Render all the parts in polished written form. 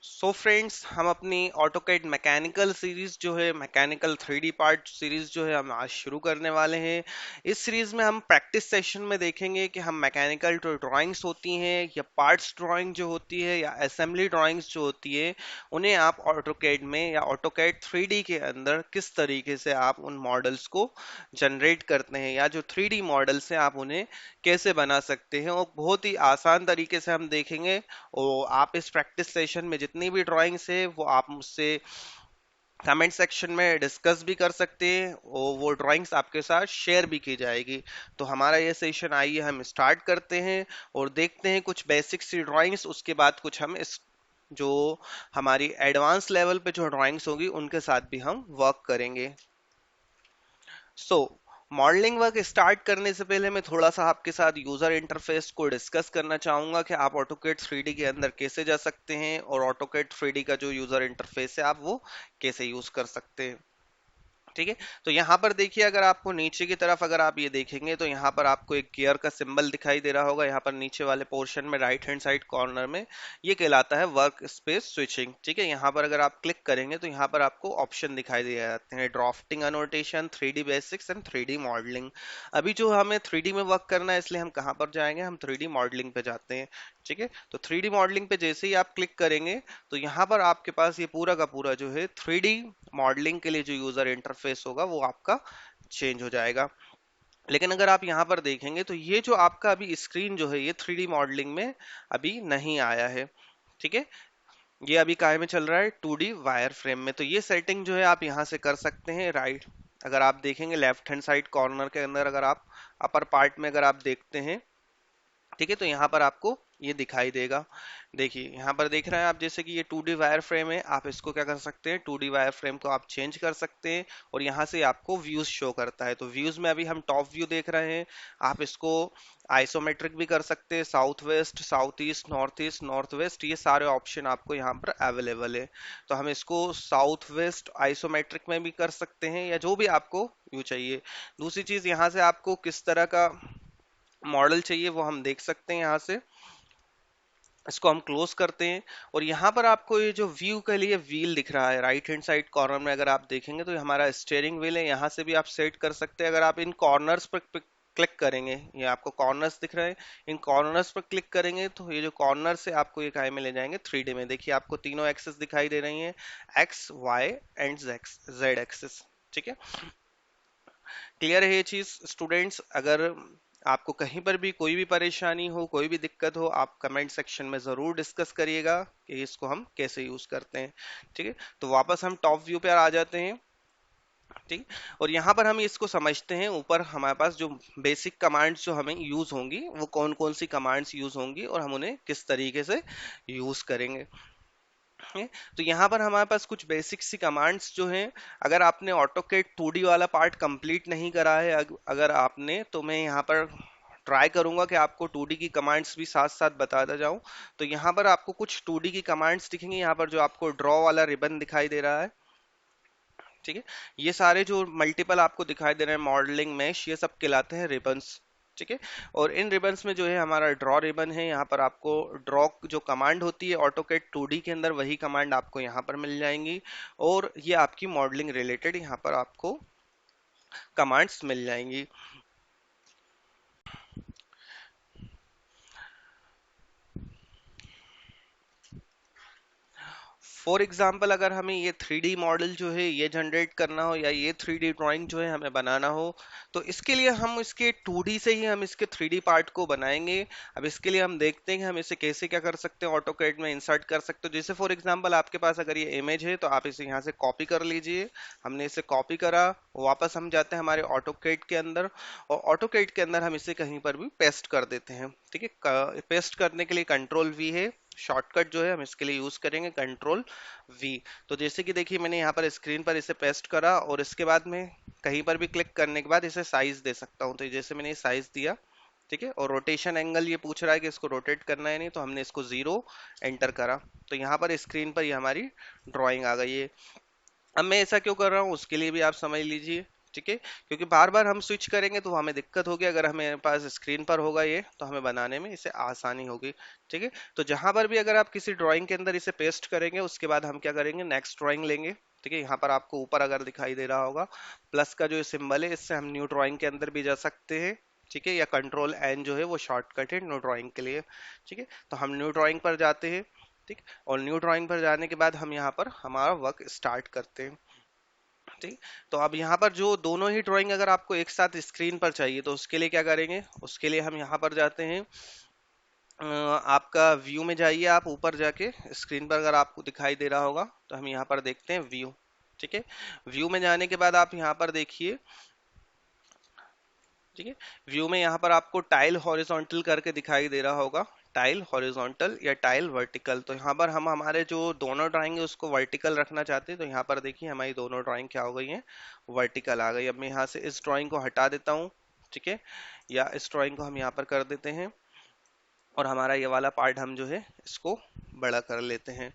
So friends, हम अपनी AutoCAD mechanical series जो है, मैकेनिकल 3D पार्ट सीरीज जो है, हम आज शुरू करने वाले हैं। इस सीरीज में हम प्रैक्टिस सेशन में देखेंगे कि हम मैकेनिकल जो ड्राइंग्स होती हैं या पार्ट्स ड्राइंग जो होती है या असेंबली ड्राइंग्स जो होती है, उन्हें आप ऑटोकैड में या ऑटोकैड 3D के अंदर किस तरीके से आप उन मॉडल्स को जनरेट करते हैं, या जो 3D मॉडल्स हैं आप उन्हें कैसे बना सकते हैं। और बहुत ही आसान तरीके से हम देखेंगे। और आप इस प्रैक्टिस सेशन में जितनी भी ड्राइंग्स है वो आप मुझसे कमेंट सेक्शन में डिस्कस भी कर सकते हैं और वो ड्राइंग्स आपके साथ शेयर भी की जाएगी। तो हमारा ये सेशन आइए हम स्टार्ट करते हैं और देखते हैं कुछ बेसिक सी ड्राइंग्स, उसके बाद कुछ हम इस जो हमारी एडवांस लेवल पे जो ड्राइंग्स होगी उनके साथ भी हम वर्क करेंगे। सो मॉडलिंग वर्क स्टार्ट करने से पहले मैं थोड़ा सा आपके साथ यूजर इंटरफेस को डिस्कस करना चाहूंगा कि आप ऑटोकैड 3D के अंदर कैसे जा सकते हैं और ऑटोकैड 3D का जो यूजर इंटरफेस है आप वो कैसे यूज कर सकते हैं। ठीक है। तो यहाँ पर देखिए, अगर आपको नीचे की तरफ अगर आप ये देखेंगे तो यहाँ पर आपको एक गियर का सिंबल दिखाई दे रहा होगा। यहाँ पर नीचे वाले पोर्शन में राइट हैंड साइड कॉर्नर में ये कहलाता है वर्क स्पेस स्विचिंग। ठीक है। यहाँ पर अगर आप क्लिक करेंगे तो यहाँ पर आपको ऑप्शन दिखाई दे जाते हैं, drafting, annotation, 3D basics and 3D modelling. अभी जो हमें 3D में वर्क करना है इसलिए हम कहाँ पर जाएंगे, हम 3D मॉडलिंग पे जाते हैं। ठीक है। तो 3D मॉडलिंग पे जैसे ही आप क्लिक करेंगे तो यहाँ पर आपके पास ये पूरा का पूरा जो है 3D मॉडलिंग के लिए जो यूजर इंटरफेस होगा वो आपका चेंज हो जाएगा। लेकिन अगर आप यहाँ पर देखेंगे तो ये जो आपका अभी स्क्रीन जो है ये 3D मॉडलिंग में अभी नहीं आया है। ठीक है। ये अभी काय में चल रहा है, 2D वायर फ्रेम में। तो ये सेटिंग जो है आप यहाँ से कर सकते हैं। राइट, अगर आप देखेंगे लेफ्ट हैंड साइड कॉर्नर के अंदर, अगर आप अपर पार्ट में अगर आप देखते हैं, ठीक है, तो यहाँ पर आपको ये दिखाई देगा। देखिए यहाँ पर देख रहे हैं आप, जैसे कि ये 2D वायर फ्रेम है, आप इसको क्या कर सकते हैं, 2D वायर फ्रेम को आप चेंज कर सकते हैं और यहाँ से आपको व्यूज शो करता है। तो व्यूज में अभी हम टॉप व्यू देख रहे हैं, आप इसको आइसोमेट्रिक भी कर सकते हैं, south west, south east, north west, ये सारे ऑप्शन आपको यहाँ पर अवेलेबल है। तो हम इसको साउथ वेस्ट आइसोमेट्रिक में भी कर सकते हैं या जो भी आपको व्यू चाहिए। दूसरी चीज, यहाँ से आपको किस तरह का मॉडल चाहिए वो हम देख सकते हैं। यहाँ से इसको हम क्लोज करते हैं और यहाँ पर आपको ये जो व्यू के लिए व्हील दिख रहा है राइट हैंड साइड कॉर्नर में, अगर आप देखेंगे तो ये हमारा स्टीयरिंग व्हील है। यहाँ से भी आप सेट कर सकते हैं। अगर आप इन कॉर्नर्स पर क्लिक करेंगे, ये आपको कॉर्नर्स दिख रहे हैं, इन कॉर्नर्स पर क्लिक करेंगे तो ये जो कॉर्नर्स है आपको ये काय में ले जाएंगे, 3D में। देखिए आपको तीनों एक्सेस दिखाई दे रही हैं, x, y and z axes. ठीक है। क्लियर है ये चीज स्टूडेंट्स? अगर आपको कहीं पर भी कोई भी परेशानी हो, कोई भी दिक्कत हो, आप कमेंट सेक्शन में जरूर डिस्कस करिएगा कि इसको हम कैसे यूज करते हैं। ठीक है। तो वापस हम टॉप व्यू पे आ जाते हैं। ठीक। और यहाँ पर हम इसको समझते हैं, ऊपर हमारे पास जो बेसिक कमांड्स जो हमें यूज होंगी वो कौन कौन सी कमांड्स यूज होंगी और हम उन्हें किस तरीके से यूज करेंगे। है। तो यहाँ पर हमारे पास कुछ बेसिक सी कमांड्स जो हैं, अगर आपने ऑटोकैड 2D वाला पार्ट कंप्लीट नहीं करा है, अगर आपने, तो मैं यहाँ पर ट्राई करूंगा कि आपको 2D की कमांड्स भी साथ साथ बताता जाऊं। तो यहाँ पर आपको कुछ 2D की कमांड्स दिखेंगी। यहाँ पर जो आपको ड्रॉ वाला रिबन दिखाई दे रहा है, ठीक है, ये सारे जो मल्टीपल आपको दिखाई दे रहे हैं मॉडलिंग मैश, ये सब कहलाते हैं रिबन्स। ठीक है। और इन रिबन्स में जो है हमारा ड्रॉ रिबन है, यहाँ पर आपको ड्रॉ जो कमांड होती है ऑटोकैड 2D के अंदर, वही कमांड आपको यहाँ पर मिल जाएंगी और ये आपकी मॉडलिंग रिलेटेड यहाँ पर आपको कमांड्स मिल जाएंगी। फॉर एग्जाम्पल, अगर हमें ये 3D मॉडल जो है ये जनरेट करना हो या ये 3D ड्राइंग जो है हमें बनाना हो, तो इसके लिए हम इसके 2D से ही हम इसके 3D पार्ट को बनाएंगे। अब इसके लिए हम देखते हैं कि हम इसे कैसे क्या कर सकते हैं, ऑटोकैड में इंसर्ट कर सकते हो। जैसे फॉर एग्जाम्पल आपके पास अगर ये इमेज है तो आप इसे यहाँ से कॉपी कर लीजिए। हमने इसे कॉपी करा, वापस हम जाते हैं हमारे ऑटोकैड के अंदर और ऑटोकैड के अंदर हम इसे कहीं पर भी पेस्ट कर देते हैं। ठीक है। पेस्ट करने के लिए कंट्रोल V है शॉर्टकट जो है, हम इसके लिए यूज करेंगे कंट्रोल V। तो जैसे कि देखिए मैंने यहाँ पर स्क्रीन पर इसे पेस्ट करा और इसके बाद में कहीं पर भी क्लिक करने के बाद इसे साइज दे सकता हूँ। तो जैसे मैंने साइज दिया, ठीक है, और रोटेशन एंगल ये पूछ रहा है कि इसको रोटेट करना है नहीं, तो हमने इसको 0 एंटर करा। तो यहाँ पर स्क्रीन पर ये हमारी ड्राइंग आ गई है। अब मैं ऐसा क्यों कर रहा हूँ उसके लिए भी आप समझ लीजिए। ठीक है, क्योंकि बार बार हम स्विच करेंगे तो हमें दिक्कत होगी, अगर हमें पास स्क्रीन पर होगा ये तो हमें बनाने में इसे आसानी होगी। ठीक है, तो जहां पर भी अगर आप किसी ड्राइंग के अंदर इसे पेस्ट करेंगे उसके बाद हम क्या करेंगे, नेक्स्ट ड्राइंग लेंगे। ठीक है, यहाँ पर आपको ऊपर अगर दिखाई दे रहा होगा प्लस का जो सिंबल है, इससे हम न्यू ड्राइंग के अंदर भी जा सकते हैं। ठीक है, या कंट्रोल एन जो है वो शॉर्टकट है न्यू ड्राइंग के लिए। ठीक है, तो हम न्यू ड्राइंग पर जाते हैं। ठीक, और न्यू ड्राइंग पर जाने के बाद हम यहाँ पर हमारा वर्क स्टार्ट करते हैं। ठीक, तो अब यहाँ पर जो दोनों ही ड्राइंग अगर आपको एक साथ स्क्रीन पर चाहिए तो उसके लिए क्या करेंगे, उसके लिए हम यहाँ पर जाते हैं। आपका व्यू में जाइए, आप ऊपर जाके स्क्रीन पर अगर आपको दिखाई दे रहा होगा तो हम यहाँ पर देखते हैं व्यू। ठीक है, व्यू में जाने के बाद आप यहाँ पर देखिए। ठीक है, व्यू में यहाँ पर आपको टाइल हॉरिजॉन्टल करके दिखाई दे रहा होगा, टाइल हॉरिजॉन्टल या टाइल वर्टिकल। तो यहाँ पर हम हमारे जो दोनों ड्राइंग है उसको वर्टिकल रखना चाहते हैं, तो यहाँ पर देखिए हमारी दोनों ड्राइंग क्या हो गई है, वर्टिकल आ गई। अब मैं यहाँ से इस ड्राइंग को हटा देता हूँ। ठीक है, या इस ड्राइंग को हम यहाँ पर कर देते हैं, और हमारा ये वाला पार्ट हम जो है इसको बड़ा कर लेते हैं।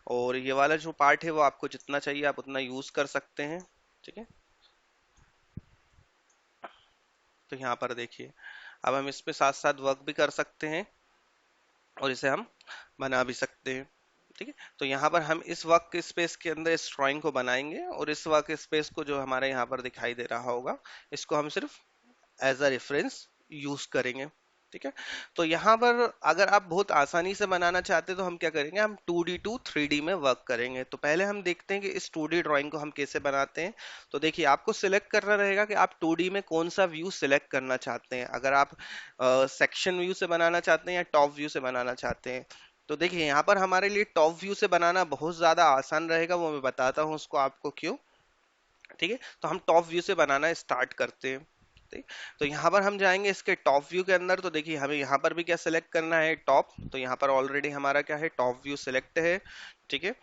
और ये वाला जो पार्ट है वो आपको जितना चाहिए आप उतना यूज कर सकते हैं। ठीक है, तो यहाँ पर देखिए अब हम इस पे साथ साथ वर्क भी कर सकते हैं और इसे हम बना भी सकते हैं। ठीक है, तो यहाँ पर हम इस वर्क स्पेस के अंदर इस ड्राइंग को बनाएंगे, और इस वर्क स्पेस को जो हमारे यहाँ पर दिखाई दे रहा होगा इसको हम सिर्फ एज अ रेफरेंस यूज करेंगे। ठीक है, तो यहाँ पर अगर आप बहुत आसानी से बनाना चाहते हैं तो हम क्या करेंगे, हम 2D टू 3D में वर्क करेंगे। तो पहले हम देखते हैं कि इस 2D ड्राइंग को हम कैसे बनाते हैं। तो देखिए आपको सिलेक्ट करना रहेगा कि आप 2D में कौन सा व्यू सिलेक्ट करना चाहते हैं, अगर आप सेक्शन व्यू से बनाना चाहते हैं या टॉप व्यू से बनाना चाहते हैं। तो देखिए यहाँ पर हमारे लिए टॉप व्यू से बनाना बहुत ज्यादा आसान रहेगा, वो मैं बताता हूँ उसको आपको क्यों। ठीक है, तो हम टॉप व्यू से बनाना स्टार्ट करते हैं। ठीक, तो यहाँ पर हम जाएंगे इसके टॉप व्यू के अंदर। तो देखिए हमें यहाँ पर भी क्या सिलेक्ट करना है, टॉप। तो यहाँ पर ऑलरेडी हमारा क्या है, टॉप व्यू सिलेक्ट है। ठीक है,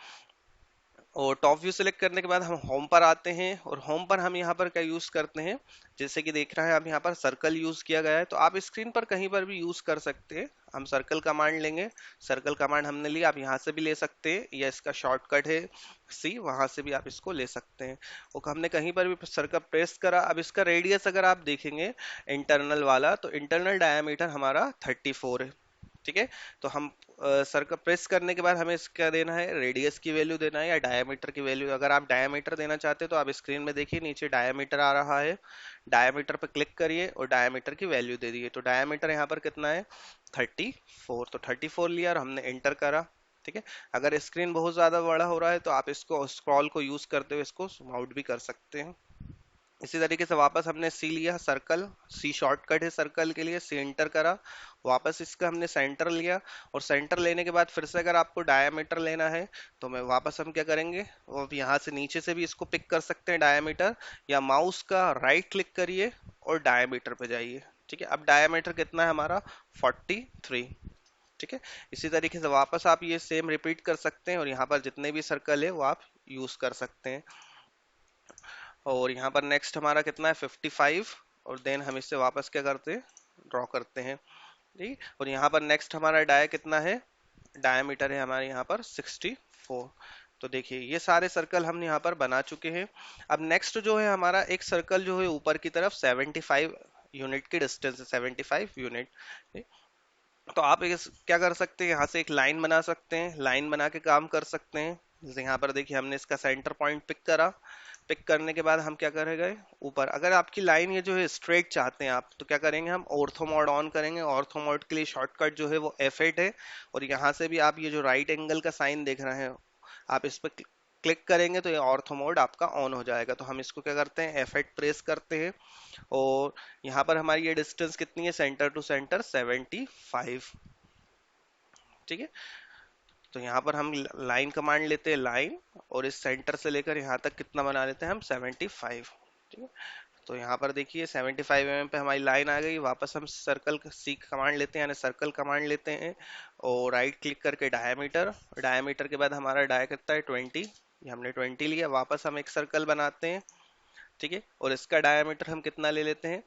और टॉप व्यू सिलेक्ट करने के बाद हम होम पर आते हैं, और होम पर हम यहाँ पर क्या यूज करते हैं, जैसे कि देख रहे हैं आप यहाँ पर सर्कल यूज किया गया है, तो आप स्क्रीन पर कहीं पर भी यूज कर सकते हैं। हम सर्कल कमांड लेंगे, सर्कल कमांड हमने लिया, आप यहाँ से भी ले सकते हैं, या इसका शॉर्टकट है सी, वहां से भी आप इसको ले सकते हैं। और हमने कहीं पर भी सर्कल प्रेस करा। अब इसका रेडियस अगर आप देखेंगे इंटरनल वाला, तो इंटरनल डायमीटर हमारा 34 है। ठीक है, तो हम सर्कल प्रेस करने के बाद हमें क्या देना है, रेडियस की वैल्यू देना है या डायमीटर की वैल्यू। अगर आप डायमीटर देना चाहते हैं तो आप स्क्रीन में देखिए नीचे डायमीटर आ रहा है, डायमीटर पर क्लिक करिए और डायमीटर की वैल्यू दे दिए। तो डायमीटर यहाँ पर कितना है, 34। तो 34 लिया और हमने एंटर करा। ठीक है, अगर स्क्रीन बहुत ज्यादा बड़ा हो रहा है तो आप इसको स्क्रॉल को यूज करते हुए इसको आउट भी कर सकते हैं। इसी तरीके से वापस हमने सी लिया, सर्कल, सी शॉर्टकट है सर्कल के लिए, सी एंटर करा। वापस इसका हमने सेंटर लिया, और सेंटर लेने के बाद फिर से अगर आपको डायमीटर लेना है तो मैं वापस हम क्या करेंगे, वो यहाँ से नीचे से भी इसको पिक कर सकते हैं डायमीटर, या माउस का राइट क्लिक करिए और डायमीटर पे जाइए। ठीक है, अब डायमीटर कितना है हमारा, 43। ठीक है, इसी तरीके से वापस आप ये सेम रिपीट कर सकते हैं, और यहाँ पर जितने भी सर्कल है वो आप यूज कर सकते हैं। और यहाँ पर नेक्स्ट हमारा कितना है, 55। और देन हम इससे वापस क्या करते हैं, ड्रॉ करते हैं। ठीक, और यहाँ पर नेक्स्ट हमारा डाया कितना है, डायमीटर है हमारे यहाँ पर 64। तो देखिए ये सारे सर्कल हम यहाँ पर बना चुके हैं। अब नेक्स्ट जो है हमारा एक सर्कल जो है ऊपर की तरफ 75 यूनिट की डिस्टेंस है, 75 यूनिट। तो आप क्या कर सकते हैं, यहाँ से एक लाइन बना सकते हैं, लाइन बना के काम कर सकते हैं। जैसे यहाँ पर देखिए हमने इसका सेंटर पॉइंट पिक करा। पिक करने के बाद हम क्या करेंगे, ऊपर अगर आपकी लाइन ये जो है स्ट्रेट चाहते हैं आप, तो क्या करेंगे, हम ऑर्थो मोड ऑन करेंगे। ऑर्थो मोड के लिए शॉर्टकट जो है वो F8 है, और यहाँ से भी आप ये जो राइट एंगल का साइन देख रहे हैं, आप इस पर क्लिक करेंगे तो ये ऑर्थो मोड आपका ऑन हो जाएगा। तो हम इसको क्या करते हैं, F8 प्रेस करते हैं, और यहाँ पर हमारी ये डिस्टेंस कितनी है, सेंटर टू सेंटर 75। ठीक है, तो यहाँ पर हम लाइन कमांड लेते हैं, लाइन, और इस सेंटर से लेकर यहाँ तक कितना बना लेते हैं हम, 75। ठीक है, तो यहाँ पर देखिए 75 mm पे हमारी लाइन आ गई। वापस हम सर्कल सी कमांड लेते हैं, यानी सर्कल कमांड लेते हैं, और राइट क्लिक करके डायमीटर, डायमीटर के बाद हमारा डाय कितना है, 20। ये हमने 20 लिया। वापस हम एक सर्कल बनाते हैं। ठीक है, और इसका डायमीटर हम कितना ले लेते हैं,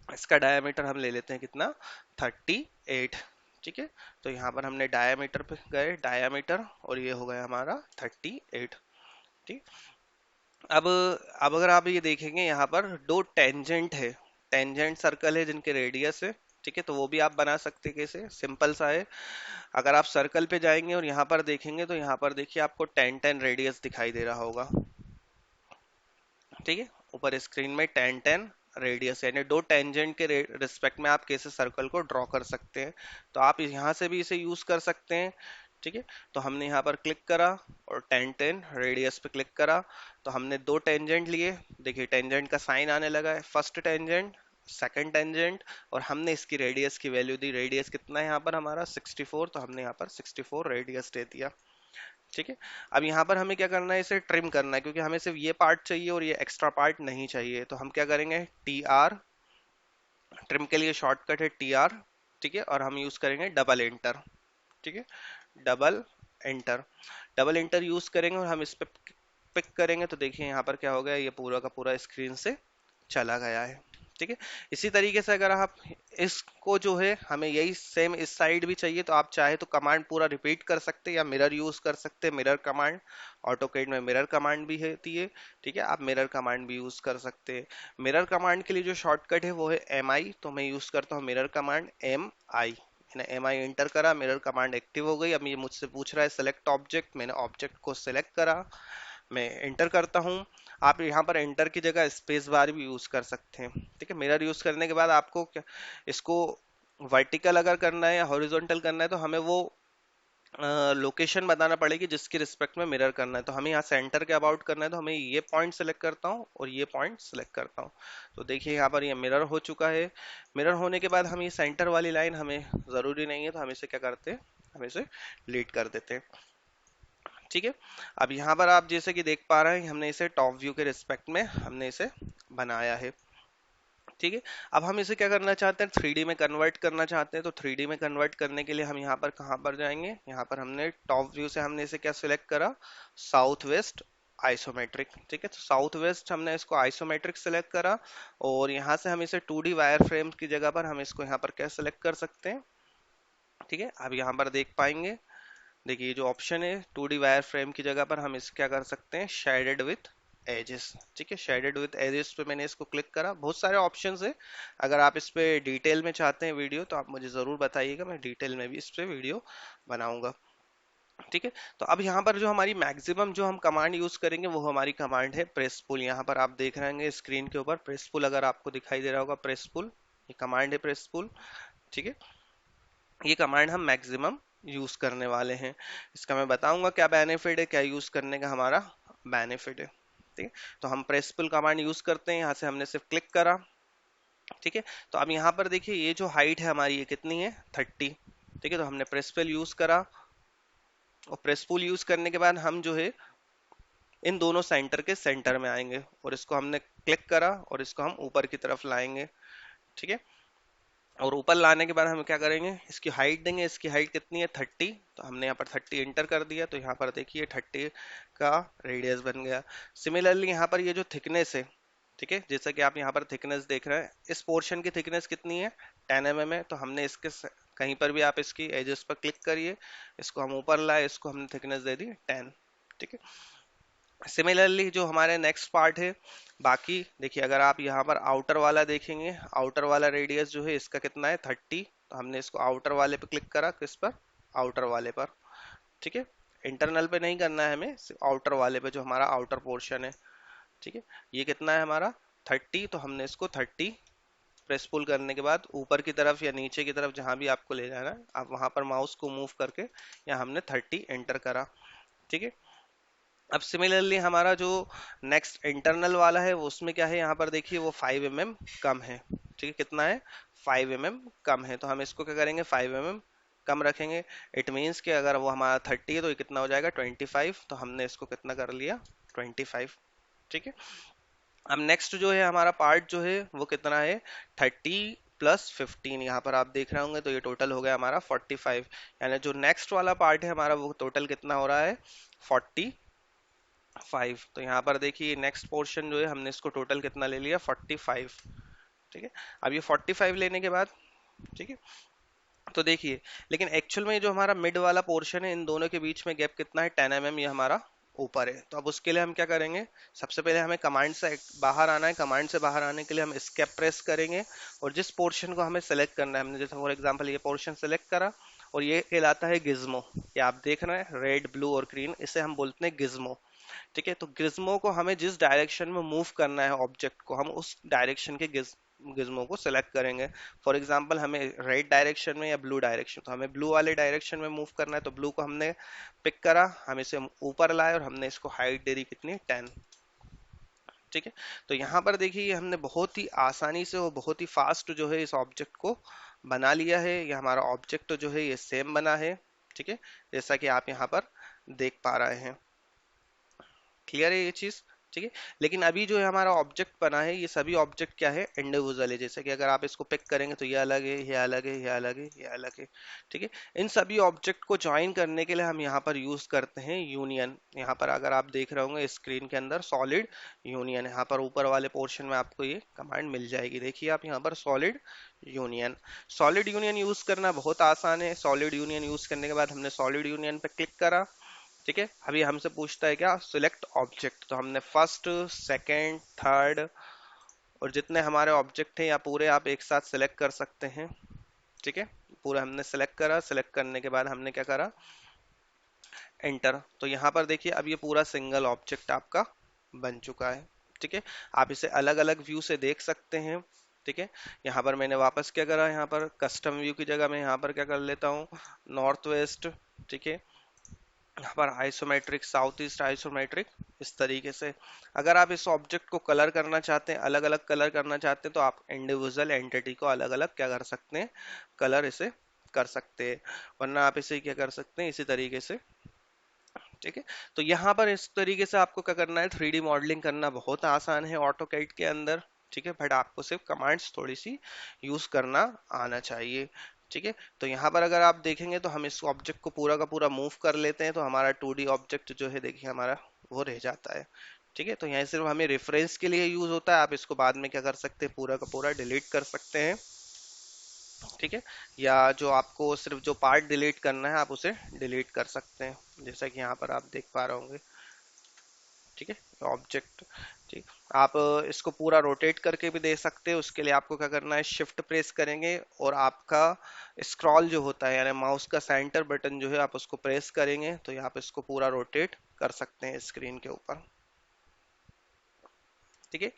इसका डायमीटर हम ले लेते हैं कितना, 38। ठीक है, तो यहाँ पर हमने डायमीटर पे गए, डायमीटर, और ये हो गया हमारा 38। ठीक, अब अब अगर आप ये देखेंगे यहाँ पर दो टेंजेंट है, टेंजेंट सर्कल है जिनके रेडियस है, ठीक है, तो वो भी आप बना सकते हैं। कैसे? सिंपल सा है। अगर आप सर्कल पे जाएंगे और यहाँ पर देखेंगे तो यहाँ पर देखिए आपको 10 10 रेडियस दिखाई दे रहा होगा, ठीक है, ऊपर स्क्रीन में 10 10 रेडियस, यानी दो टेंजेंट के रिस्पेक्ट में आप कैसे सर्कल को ड्रॉ कर सकते हैं। तो आप यहाँ से भी इसे यूज कर सकते हैं, ठीक है। तो हमने यहाँ पर क्लिक करा और 10 10 रेडियस पे क्लिक करा, तो हमने दो टेंजेंट लिए। देखिए टेंजेंट का साइन आने लगा है, फर्स्ट टेंजेंट, सेकंड टेंजेंट, और हमने इसकी रेडियस की वैल्यू दी। रेडियस कितना है यहाँ पर हमारा 64, तो हमने यहाँ पर 64 रेडियस दे दिया, ठीक है। अब यहाँ पर हमें क्या करना है, इसे ट्रिम करना है, क्योंकि हमें सिर्फ ये पार्ट चाहिए और ये एक्स्ट्रा पार्ट नहीं चाहिए। तो हम क्या करेंगे, टी आर, ट्रिम के लिए शॉर्टकट है टी आर, ठीक है, और हम यूज करेंगे डबल एंटर, ठीक है, double enter. Double enter use करेंगे और हम इस पे पिक करेंगे, तो देखिए यहाँ पर क्या हो गया, ये पूरा का पूरा स्क्रीन से चला गया है, ठीक है। इसी तरीके से अगर आप इसको जो है, हमें यही सेम इस साइड भी चाहिए, तो आप चाहे तो कमांड पूरा रिपीट कर सकते हैं या मिरर यूज कर सकते हैं। मिरर कमांड, ऑटोकैड में मिरर कमांड भी होती है, ठीक है, आप मिरर कमांड भी यूज कर सकते हैं। मिरर कमांड के लिए जो शॉर्टकट है वो है एम आई, तो मैं यूज करता हूँ मिरर कमांड एम आई। मैंने एम आई एंटर करा, मिरर कमांड एक्टिव हो गई। अब ये मुझसे पूछ रहा है सेलेक्ट ऑब्जेक्ट, मैंने ऑब्जेक्ट को सिलेक्ट करा, मैं एंटर करता हूँ। आप यहाँ पर एंटर की जगह स्पेस बार भी यूज कर सकते हैं, ठीक है। मिरर यूज करने के बाद आपको क्या, इसको वर्टिकल अगर करना है या हॉरिजॉन्टल करना है, तो हमें वो लोकेशन बताना पड़ेगी जिसके रिस्पेक्ट में मिरर करना है। तो हमें यहाँ सेंटर के अबाउट करना है, तो हमें ये पॉइंट सेलेक्ट करता हूँ और ये पॉइंट सेलेक्ट करता हूँ। तो देखिए यहाँ पर ये मिरर हो चुका है। मिरर होने के बाद हम ये सेंटर वाली लाइन हमें जरूरी नहीं है, तो हम इसे क्या करते हैं, हम इसे डिलीट कर देते हैं, ठीक है। अब यहाँ पर आप जैसे कि देख पा रहे हैं, हमने इसे टॉप व्यू के रिस्पेक्ट में हमने इसे बनाया है, ठीक है। अब हम इसे क्या करना चाहते हैं, 3D में कन्वर्ट करना चाहते हैं। तो 3D में कन्वर्ट करने के लिए हम यहाँ पर कहाँ पर जाएंगे, यहाँ पर हमने टॉप व्यू से हमने इसे क्या सिलेक्ट करा, साउथ वेस्ट आइसोमेट्रिक, ठीक है। तो साउथ वेस्ट हमने इसको आइसोमेट्रिक सेलेक्ट करा, और यहाँ से हम इसे 2D वायर फ्रेम की जगह पर हम इसको यहाँ पर क्या सेलेक्ट कर सकते हैं, ठीक है। अब यहाँ पर देख पाएंगे, देखिए ये जो ऑप्शन है 2D वायर फ्रेम की जगह पर हम इस क्या कर सकते हैं, शेडेड विथ एजेस, ठीक है। शेडेड विथ एजेस पे मैंने इसको क्लिक करा। बहुत सारे ऑप्शंस है, अगर आप इस पे डिटेल में चाहते हैं वीडियो, तो आप मुझे जरूर बताइएगा, मैं डिटेल में भी इस पे वीडियो बनाऊंगा, ठीक है। तो अब यहाँ पर जो हमारी मैक्सिमम जो हम कमांड यूज करेंगे वो हमारी कमांड है प्रेस पुल। यहाँ पर आप देख रहे होंगे स्क्रीन के ऊपर प्रेस पुल, अगर आपको दिखाई दे रहा होगा प्रेस पुल, ये कमांड है प्रेस पुल, ठीक है। ये कमांड हम मैक्सिमम यूज करने वाले हैं। इसका मैं बताऊंगा क्या बेनिफिट है, क्या यूज करने का हमारा बेनिफिट है, ठीक है। तो हम प्रेस पुल कमांड यूज करते हैं, यहाँ से हमने सिर्फ क्लिक करा, ठीक है। तो अब यहाँ पर देखिए ये जो हाइट है हमारी, ये कितनी है, 30, ठीक है। तो हमने प्रेस पुल यूज करा, और प्रेस पुल यूज करने के बाद हम जो है इन दोनों सेंटर के सेंटर में आएंगे, और इसको हमने क्लिक करा और इसको हम ऊपर की तरफ लाएंगे, ठीक है। और ऊपर लाने के बाद हम क्या करेंगे, इसकी हाइट देंगे। इसकी हाइट कितनी है, 30, तो हमने यहाँ पर 30 एंटर कर दिया, तो यहाँ पर देखिए 30 का रेडियस बन गया। सिमिलरली यहाँ पर ये जो थिकनेस है, ठीक है, जैसा कि आप यहाँ पर थिकनेस देख रहे हैं, इस पोर्शन की थिकनेस कितनी है, 10 mm है। तो हमने इसके कहीं पर भी आप इसकी एजेस पर क्लिक करिए, इसको हम ऊपर लाए, इसको हमने थिकनेस दे दी 10, ठीक है। सिमिलरली जो हमारे नेक्स्ट पार्ट है, बाकी देखिए अगर आप यहाँ पर आउटर वाला देखेंगे, आउटर वाला रेडियस जो है इसका कितना है, 30, तो हमने इसको आउटर वाले पे क्लिक करा, किस पर, आउटर वाले पर, ठीक है। इंटरनल पे नहीं करना है हमें, सिर्फ आउटर वाले पे जो हमारा आउटर पोर्शन है, ठीक है। ये कितना है हमारा, 30, तो हमने इसको 30 प्रेस पुल करने के बाद ऊपर की तरफ या नीचे की तरफ जहां भी आपको ले जाना है, आप वहां पर माउस को मूव करके यहाँ हमने 30 एंटर करा, ठीक है। अब सिमिलरली हमारा जो नेक्स्ट इंटरनल वाला है वो, उसमें क्या है, यहाँ पर देखिए वो 5 mm कम है, ठीक है। कितना है, 5 mm कम है, तो हम इसको क्या करेंगे, 5 mm कम रखेंगे। इट मीन्स कि अगर वो हमारा 30 है तो ये कितना हो जाएगा, 25, तो हमने इसको कितना कर लिया, 25, ठीक है। अब नेक्स्ट जो है हमारा पार्ट जो है वो कितना है, 30 + 15, यहाँ पर आप देख रहे होंगे, तो ये टोटल हो गया हमारा 45। यानी जो नेक्स्ट वाला पार्ट है हमारा वो टोटल कितना हो रहा है, 45। तो यहाँ पर देखिए नेक्स्ट पोर्शन जो है हमने इसको टोटल कितना ले लिया, 45, ठीक है। अब ये 45 लेने के बाद, ठीक है, तो देखिए, लेकिन एक्चुअल में जो हमारा मिड वाला पोर्शन है इन दोनों के बीच में गैप कितना है, 10 mm ये हमारा ऊपर है। तो अब उसके लिए हम क्या करेंगे, सबसे पहले हमें कमांड से बाहर आना है। कमांड से बाहर आने के लिए हम एस्केप प्रेस करेंगे, और जिस पोर्शन को हमें सेलेक्ट करना है, हमने जैसे फॉर एग्जांपल ये पोर्शन सेलेक्ट करा, और ये कहलाता है गिज्मो। ये आप देख रहे हैं रेड ब्लू और ग्रीन, इसे हम बोलते हैं गिज्मो। ठीक है, तो गिज्मो को हमें जिस डायरेक्शन में मूव करना है ऑब्जेक्ट को, हम उस डायरेक्शन के गिज्मो को सिलेक्ट करेंगे। फॉर एग्जांपल हमें रेड डायरेक्शन में या ब्लू डायरेक्शन, तो हमें ब्लू वाले डायरेक्शन में मूव करना है, तो ब्लू को हमने पिक करा, हम इसे ऊपर लाए और हमने इसको हाइट दे दी कितनी, 10। ठीक है, तो यहाँ पर देखिए हमने बहुत ही आसानी से और बहुत ही फास्ट जो है इस ऑब्जेक्ट को बना लिया है। ये हमारा ऑब्जेक्ट जो है ये सेम बना है। ठीक है, जैसा कि आप यहाँ पर देख पा रहे हैं। क्लियर है ये चीज? ठीक है, लेकिन अभी जो है हमारा ऑब्जेक्ट बना है, ये सभी ऑब्जेक्ट क्या है, इंडिविजुअल है। जैसे कि अगर आप इसको पिक करेंगे तो ये अलग है, ये अलग है, ये अलग है, ये अलग है। ठीक है, इन सभी ऑब्जेक्ट को ज्वाइन करने के लिए हम यहाँ पर यूज करते हैं यूनियन। यहाँ पर अगर आप देख रहे होंगे स्क्रीन के अंदर सॉलिड यूनियन, यहाँ पर ऊपर वाले पोर्शन में आपको ये कमांड मिल जाएगी। देखिए आप यहाँ पर solid union. Solid union use करना बहुत आसान है। सॉलिड यूनियन यूज करने के बाद हमने सॉलिड यूनियन पे क्लिक करा। ठीक है, अभी हमसे पूछता है क्या, सिलेक्ट ऑब्जेक्ट, तो हमने फर्स्ट, सेकंड, थर्ड और जितने हमारे ऑब्जेक्ट हैं या पूरे आप एक साथ सिलेक्ट कर सकते हैं। ठीक है, पूरा हमने सिलेक्ट करा। सिलेक्ट करने के बाद हमने क्या करा, एंटर। तो यहाँ पर देखिए अब ये पूरा सिंगल ऑब्जेक्ट आपका बन चुका है। ठीक है, आप इसे अलग अलग व्यू से देख सकते हैं। ठीक है, यहाँ पर मैंने वापस क्या करा, यहाँ पर कस्टम व्यू की जगह मैं यहाँ पर क्या कर लेता हूँ, नॉर्थ वेस्ट। ठीक है, यहाँ पर आइसोमेट्रिक, साउथ ईस्ट आइसोमेट्रिक, इस तरीके से। अगर आप इस ऑब्जेक्ट को कलर करना चाहते हैं, अलग अलग कलर करना चाहते हैं, तो आप इंडिविजुअल एंटिटी को अलग अलग क्या कर सकते हैं, कलर इसे कर सकते हैं। वरना आप इसे क्या कर सकते हैं, इसी तरीके से। ठीक है, तो यहाँ पर इस तरीके से आपको क्या करना है, 3D मॉडलिंग करना बहुत आसान है ऑटोकैड के अंदर। ठीक है, बट आपको सिर्फ कमांड्स थोड़ी सी यूज करना आना चाहिए। ठीक है, तो यहाँ पर अगर आप देखेंगे तो हम इस ऑब्जेक्ट को पूरा का पूरा मूव कर लेते हैं, तो हमारा 2D ऑब्जेक्ट जो है देखिए हमारा वो रह जाता है। ठीक है, तो यहाँ सिर्फ हमें रेफरेंस के लिए यूज होता है। आप इसको बाद में क्या कर सकते हैं, पूरा का पूरा डिलीट कर सकते हैं। ठीक है, या जो आपको सिर्फ जो पार्ट डिलीट करना है आप उसे डिलीट कर सकते हैं, जैसा कि यहाँ पर आप देख पा रहे होंगे। ठीक है, ऑब्जेक्ट। ठीक, आप इसको पूरा रोटेट करके भी दे सकते हैं। उसके लिए आपको क्या करना है, शिफ्ट प्रेस करेंगे और आपका स्क्रॉल जो होता है यानी माउस का सेंटर बटन जो है आप उसको प्रेस करेंगे, तो यहाँ पे इसको पूरा रोटेट कर सकते हैं स्क्रीन के ऊपर। ठीक है,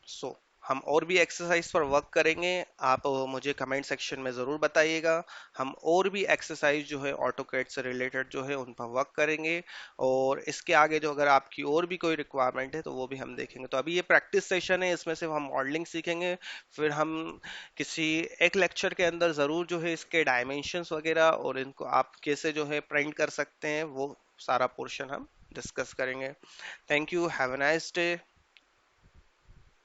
सो हम और भी एक्सरसाइज पर वर्क करेंगे। आप मुझे कमेंट सेक्शन में ज़रूर बताइएगा। हम और भी एक्सरसाइज जो है ऑटोकैड से रिलेटेड जो है उन पर वर्क करेंगे, और इसके आगे जो अगर आपकी और भी कोई रिक्वायरमेंट है तो वो भी हम देखेंगे। तो अभी ये प्रैक्टिस सेशन है, इसमें सिर्फ हम मॉडलिंग सीखेंगे। फिर हम किसी एक लेक्चर के अंदर ज़रूर जो है इसके डायमेंशंस वगैरह और इनको आप कैसे जो है प्रिंट कर सकते हैं वो सारा पोर्शन हम डिस्कस करेंगे। Thank you, have a nice day.